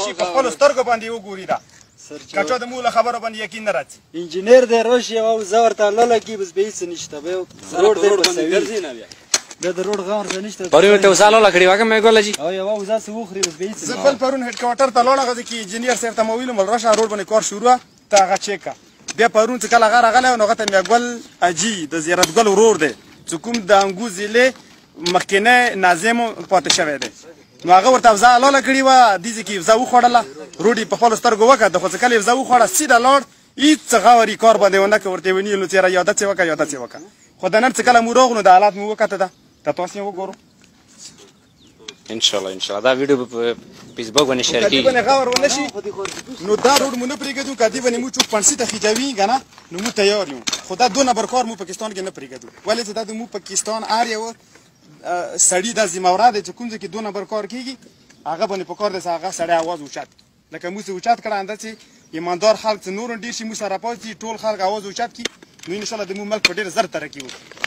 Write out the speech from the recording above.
چې په خپلو سترګو باندې وګوري دا که چا د مو له خبرو باندې یقین نه راځي انجینر دی راشي او زه ورته للګي بس به هېڅ نشته به روډ دی بسوي دا د روډ غور څه نشته پرون ته وساله لکړی واګه مې ګول جی او یو وزا څه وخري بس به هېڅ زه بل پرون هډ کوارټر ته لاړم هغه کې انجینر صاحب ته مو ویلم راشه روډ باندې کار شروع ته هغه چیک کا بیا پرون چې کله هغه راغلی نو هغه ته مې ګل اجي د زیارت ګل ورور دی چې کوم د انګو ضلع مخکینی ناظم پاتې شوی دی نو هغه ورته افزا لاله کړې وه دې ځای کې افزا وخوړله روډ یې په خپلو سترګو وکړه خو چې کله یې افزا وخوړه سیده لاړ هېڅ غوري کار باندې ونه کړه ورته یې ونیل نو چېره یاده څه وکړه یاده څه وکړه خو د نن چې کله مو راغلو د حالات مو وکته ده ته تاسو یې وګورو ان شاء الله دا ویډیو په فیسبوک باندې شیر کیږي باندې غور ونه شي نو دا روډ مو نه پرېږدو کدی باندې مو چوک پنسي ته خېجوي که نه نو مو تیار یو خو دا 2 نمبر کار مو پاکستان کې نه پرېږدو ولې چې دا د مو پاکستان هر یو سړي دا ذمهوار دی چې کوم ځای کې 2 نمبر کار کېږي هغه باندې پکار دی چې هغه سړی اواز اوچت لکه موږ چې اوچت کړه انده چې ایماندار خلک چې نور ډېر شي موږ سره پاتې ټول خلک اواز اوچت کړي نو انشاءالله د مو ملک په ډېر زر ترقي وکړي